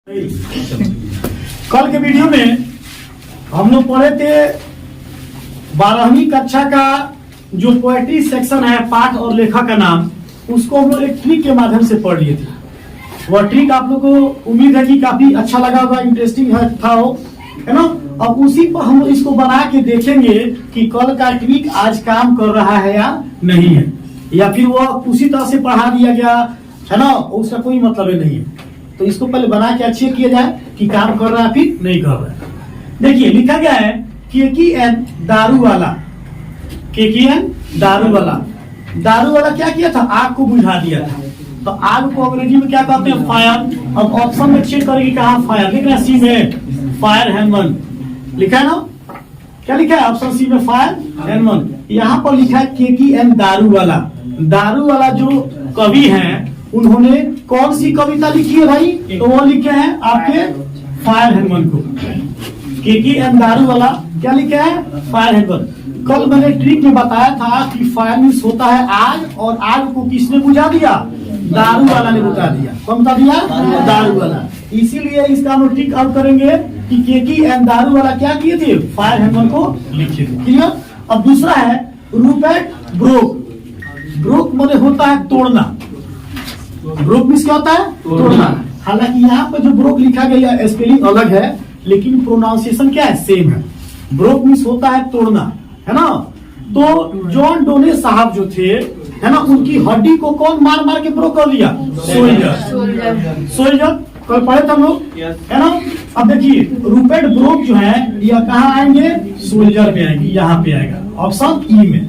कल के वीडियो में हम लोग पढ़े थे 12वीं कक्षा का जो पोएट्री सेक्शन है, पाठ और लेखक का नाम, उसको हम लोग एक ट्रिक के माध्यम से पढ़ लिए थे। वह ट्रिक आप लोग को उम्मीद है कि काफी अच्छा लगा होगा, इंटरेस्टिंग था वो, है ना। अब उसी पर हम लोग इसको बना के देखेंगे कि कल का ट्रिक आज काम कर रहा है या नहीं है, या फिर वह उसी तरह से पढ़ा दिया गया है ना, उसका कोई मतलब ही नहीं है। तो इसको पहले बना के अच्छे किया जाए कि काम कर रहा है फिर नहीं कर रहा है। देखिए लिखा गया है KKN दारू वाला, KKN दारू वाला क्या किया था, आग को बुझा दिया था। तो आग को अंग्रेजी में क्या कहते हैं, फायर। अब ऑप्शन में चेक करेंगे कहाँ फायर, लिख रहा है सी में फायर हैंडमन लिखा है ना, क्या लिखा है ऑप्शन सी में फायर हैंडमन। यहाँ पर लिखा है KKN दारू वाला जो कवि हैं उन्होंने कौन सी कविता लिखी है भाई, तो वो लिखे हैं आपके फायर हैंडमन को। KKN दारू वाला क्या लिखा है, फायर हैंडमन। कल मैंने ट्रिक में बताया था कि फायर मीन्स होता है आग, और आग को किसने बुझा दिया, दारू वाला ने बुझा दिया। कौन बता दिया, दारू वाला। इसीलिए इसका हम ट्रिक आउट करेंगे कि KKN दारू वाला क्या किए थे, फायर हैंडमन को लिखे थे। क्लियर। अब दूसरा है रूपेट ब्रोक माने होता है तोड़ना। ब्रोक मीन्स क्या होता है, तोड़ना। हालांकि यहाँ पर जो ब्रोक लिखा गया स्पेलिंग अलग है, लेकिन प्रोनाउंसिएशन क्या है, सेम है। ब्रोक मीन्स होता है तोड़ना, है ना। तो जॉन डोने साहब जो थे, है ना, उनकी हड्डी को कौन मार मार के ब्रोक कर दिया, सोल्जर। कल पढ़े थे हम लोग, है ना। अब देखिए रूपेट ब्रोक जो है यह कहाँ आएंगे, सोल्जर पे आएंगे, यहाँ पे आएगा ऑप्शन ई में,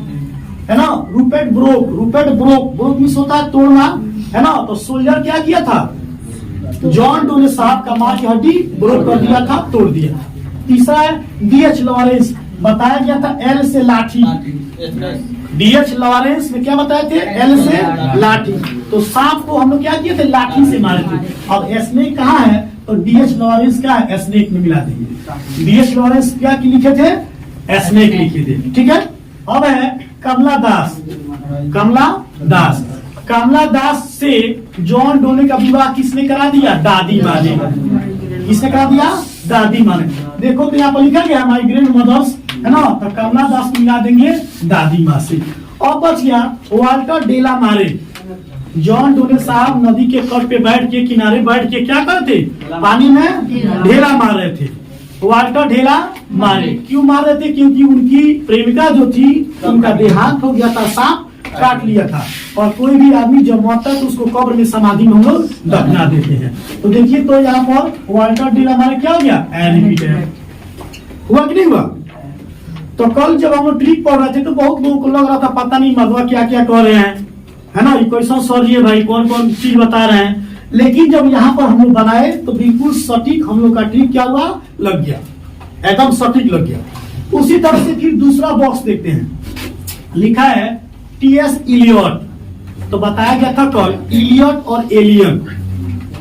है ना। रूपेट ब्रोक मीन्स होता है तोड़ना, है ना। तो सोल्जर क्या किया था, जॉन डोने साहब का मार की हड्डी ब्रोक कर दिया था, तोड़ दिया। तीसरा है DH लॉरेंस, बताया गया था L से लाठी। DH लॉरेंस में क्या बताए थे, L से लाठी। तो सांप को हम लोग क्या किए थे, लाठी से मारे थे। अब स्नेक कहाँ है, तो DH लॉरेंस क्या है, स्नेक में मिला देंगे। DH लॉरेंस क्या लिखे थे, स्नेक लिखे थे, ठीक है। अब है कमला दास से जॉन डोने का विवाह किसने करा दिया, दादी माँ ने। किसने करा दिया, दादी माँ ने। देखो तो यहाँ पर लिखा गया माई ग्रैंड मदर्स, है ना। तो कमला दास को मिला देंगे दादी माँ से। और बच गया वाल्टर डेला मारे। जॉन डोने साहब नदी के तट पे बैठ के, किनारे बैठ के क्या करते, पानी में ढेला मार रहे थे। वाल्टर ढेला मारे, क्यों मार रहे थे, क्योंकि उनकी प्रेमिका जो थी उनका देहांत हो गया था, सांप काट लिया था। और कोई भी आदमी जब मरता है तो उसको कब्र में समाधि में हम लोग दफना देते हैं। तो देखिए तो यहाँ पर वाल्टर डेला मारे क्या हो गया, हुआ कि नहीं हुआ। तो कल जब हम लोग ट्रिक पढ़ रहे थे तो बहुत लोगों को लग रहा था पता नहीं मधुआ क्या क्या कर रहे हैं, है ना, ये क्वेश्चन सर जी भाई कौन कौन चीज बता रहे हैं। लेकिन जब यहाँ पर हम लोग बनाए तो बिल्कुल सटीक हम लोग का ट्रिक क्या हुआ, लग गया, एकदम सटीक लग गया। उसी तरह से फिर दूसरा बॉक्स देखते हैं, लिखा है TS इलियट। तो बताया गया था कल इलियट और एलियन।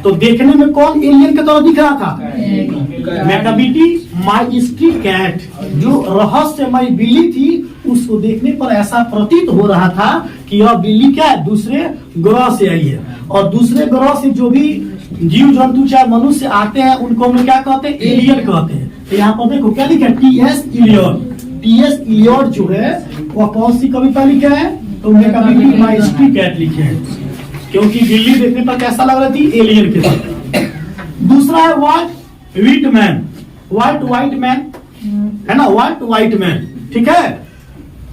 तो देखने में कौन एलियन की तरह दिख रहा था, मैकाबिटी माइस्ट्री कैट, जो रहस्यमय बिल्ली थी, उसको देखने पर ऐसा प्रतीत हो रहा था कि यह बिल्ली क्या है, दूसरे ग्रह से आई है। और दूसरे ग्रह से जो भी जीव जंतु चाहे मनुष्य आते हैं उनको हम क्या कहते हैं, एलियन कहते हैं। तो यहाँ पर देखो क्या लिखा है, TS इलियट जो है वह कौन सी कविता लिखा है, तो मैकाबिटी माइस्ट्री कैट लिखे हैं, क्योंकि बिल्ली देखने पर कैसा लग रही थी, एलियन के साथ। दूसरा है व्हाइट मैन, है ना, व्हाइट मैन, ठीक है।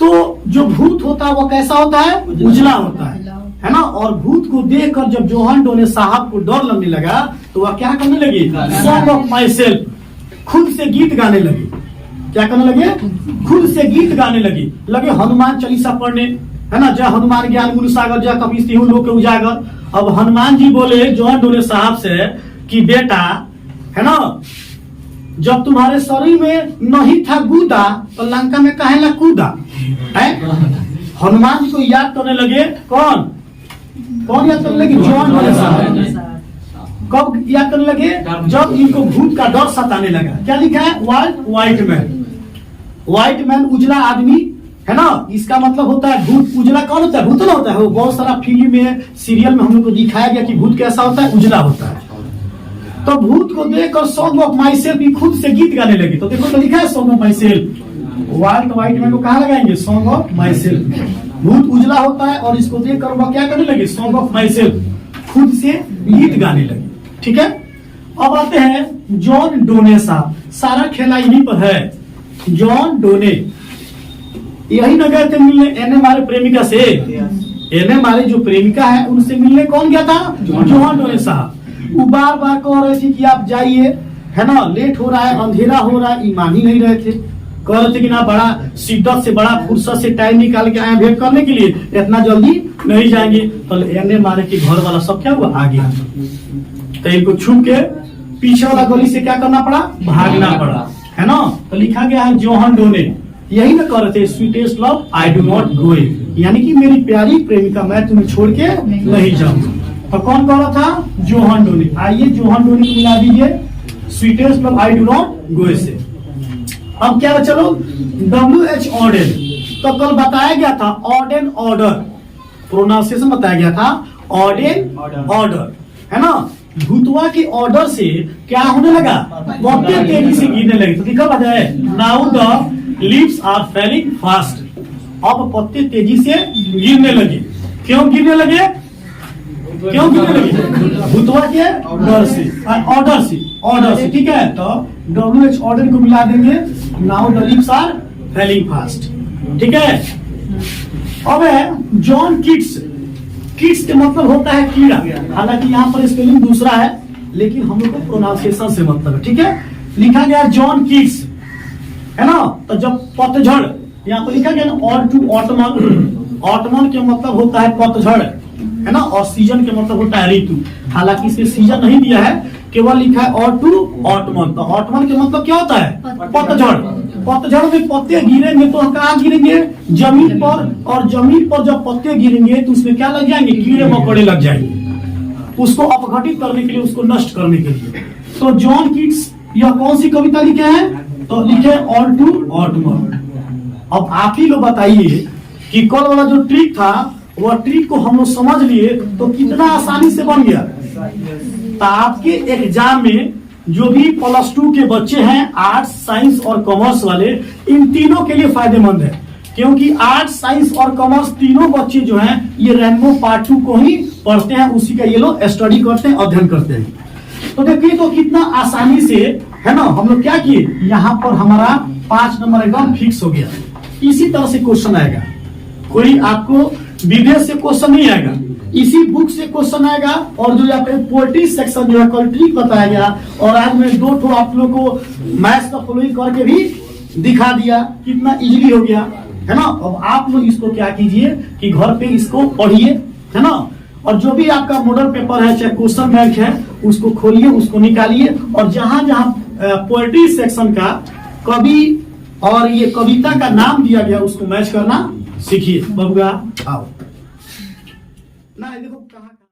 तो जो भूत होता है वो कैसा होता है, उजला होता है ना। और भूत को देखकर जब जॉन डोने साहब को डर लगने लगा तो वह क्या करने लगी, सॉन्ग ऑफ माई सेल्फ, खुद से गीत गाने लगे। क्या करने लगे, खुद से गीत गाने लगे हनुमान चालीसा पढ़ने, है ना, जय हनुमान ज्ञान गुरु सागर, जय कपी सिंह लोक के उजागर। अब हनुमान जी बोले जॉन डोने साहब से कि बेटा, है ना, जब तुम्हारे शरीर में नहीं था गूदा तो लंका में काहे ला कूदा है। हनुमान जी को याद करने लगे, कौन याद करने लगे, जॉन डोने साहब। कब याद करने लगे, जब इनको भूत का डर सताने लगा। क्या लिखा है, व्हाइट मैन उजला आदमी, है ना। इसका मतलब होता है भूत। उजला कौन होता है, भूत ना होता है। वो बहुत सारा फिल्म में, सीरियल में हम लोग को दिखाया गया कि भूत कैसा होता है, उजला होता है। तो तो भूत को देखकर सॉन्ग ऑफ माई सेल्फ खुद से गीत गाने लगे। तो देखो तो लिखा है song of my self, white में को कहाँ लगाएंगे? Song of my self. भूत उजला होता है और इसको देखकर वह क्या करने लगे? सॉन्ग ऑफ माई सेल्फ, खुद से गीत गाने लगे। ठीक है, अब आते हैं जॉन डोने साहब। सारा खेला इन्हीं पर है। जॉन डोने यही न गए थे मिलने एने हमारे प्रेमिका से। एने हमारे जो प्रेमिका है उनसे मिलने कौन गया था? जॉन डोने साहब। वो बार बार कह रहे थे कि आप जाइए, है ना, लेट हो रहा है, अंधेरा हो रहा है। ईमान ही नहीं रहे थे, कह रहे थे कि ना बड़ा शिद्दत से, बड़ा फुर्सत से टाइम निकाल के आए भेंट करने के लिए, इतना जल्दी नहीं जाएंगे। तो एने मारे के घर वाला सब क्या हुआ? आ गया। तो इनको छू के पीछे वाला गली से क्या करना पड़ा? भागना पड़ा, है ना। तो लिखा गया है जॉन डोने यही ना कह रहे थे, sweetest love I do not go, यानी कि मेरी प्यारी प्रेमिका मैं तुम्हें छोड़ के नहीं जाऊंगा। तो कौन कह रहा था? जॉन डोने। आइए जॉन डोने को मिला दीजिए sweetest love I do not go से। अब क्या है, चलो WH ऑर्डर। तो कल बताया गया था ऑर्डर ऑर्डर, प्रोनाउंसिएशन बताया गया था ऑर्डर ऑर्डर, है ना। भूतवा के ऑर्डर से क्या होने लगा? बहुत तेजी से गिरने लगे। तो दिखा बात है, now the leaves are falling fast. अब पत्ते तेजी से गिरने लगे। क्यों गिरने लगे? क्यों गिरने लगे? भूतवा के ऑर्डर से। ठीक है, तो WH ऑर्डर को मिला देंगे, now the leaves are falling fast. ठीक है, अब है जॉन किड्स। किड्स के मतलब होता है कीड़ा, हालांकि यहाँ पर स्पेलिंग दूसरा है, लेकिन हम लोग को प्रोनाउंसिएशन से मतलब है। ठीक है, लिखा गया जॉन किड्स, है ना। तो जब पतझड़ यहाँ पर लिखा गया ना, और टू ऑटमन। ऑटमन के मतलब होता है पतझड़, है ना, और सीजन के मतलब होता है ऋतु। हालांकि इसे सीजन नहीं दिया है, केवल लिखा है और टू ऑटमन। तो ऑटमन के मतलब क्या होता है? पतझड़। पतझड़ में पत्ते गिरेंगे तो कहाँ गिरेंगे? जमीन पर। और जमीन पर जब पत्ते गिरेंगे तो उसमें क्या लग जाएंगे? कीड़े मकोड़े लग जाएंगे, उसको अपघटित करने के लिए, उसको नष्ट करने के लिए। तो जॉन किड्स यह कौन सी कविता लिखे हैं? तो लिखे ऑल टू ऑटमन। अब आप ही लोग बताइए कि कल वाला जो ट्रिक था, वह ट्रिक को हम लोग समझ लिए तो कितना आसानी से बन गया। तो आपके एग्जाम में जो भी +2 के बच्चे हैं, आर्ट्स, साइंस और कॉमर्स वाले, इन तीनों के लिए फायदेमंद है, क्योंकि आर्ट्स, साइंस और कॉमर्स तीनों बच्चे जो हैं ये रेनबो पार्ट 2 को ही पढ़ते हैं, उसी का ये लोग स्टडी करते हैं, अध्ययन करते हैं। तो देखिए तो कितना आसानी से, है ना, हम लोग क्या किए, यहाँ पर हमारा 5 नंबर एकदम फिक्स हो गया। इसी तरह से क्वेश्चन आएगा, कोई आपको विदेश से क्वेश्चन नहीं आएगा, इसी बुक से क्वेश्चन आएगा। और जो यहाँ पे पोएट्री सेक्शन जो है कल ट्रिक बताया गया, और आज मैं 2 ठो आप लोग को मैथ्स का फॉलोइंग करके भी दिखा दिया, कितना इजीली हो गया, है ना। अब आप लोग इसको क्या कीजिए कि घर पे इसको पढ़िए, है ना, और जो भी आपका मॉडल पेपर है, चाहे क्वेश्चन बैंक है, उसको खोलिए, उसको निकालिए, और जहां जहां पोएट्री सेक्शन का कवि और ये कविता का नाम दिया गया उसको मैच करना सीखिए। बबुआ आओ।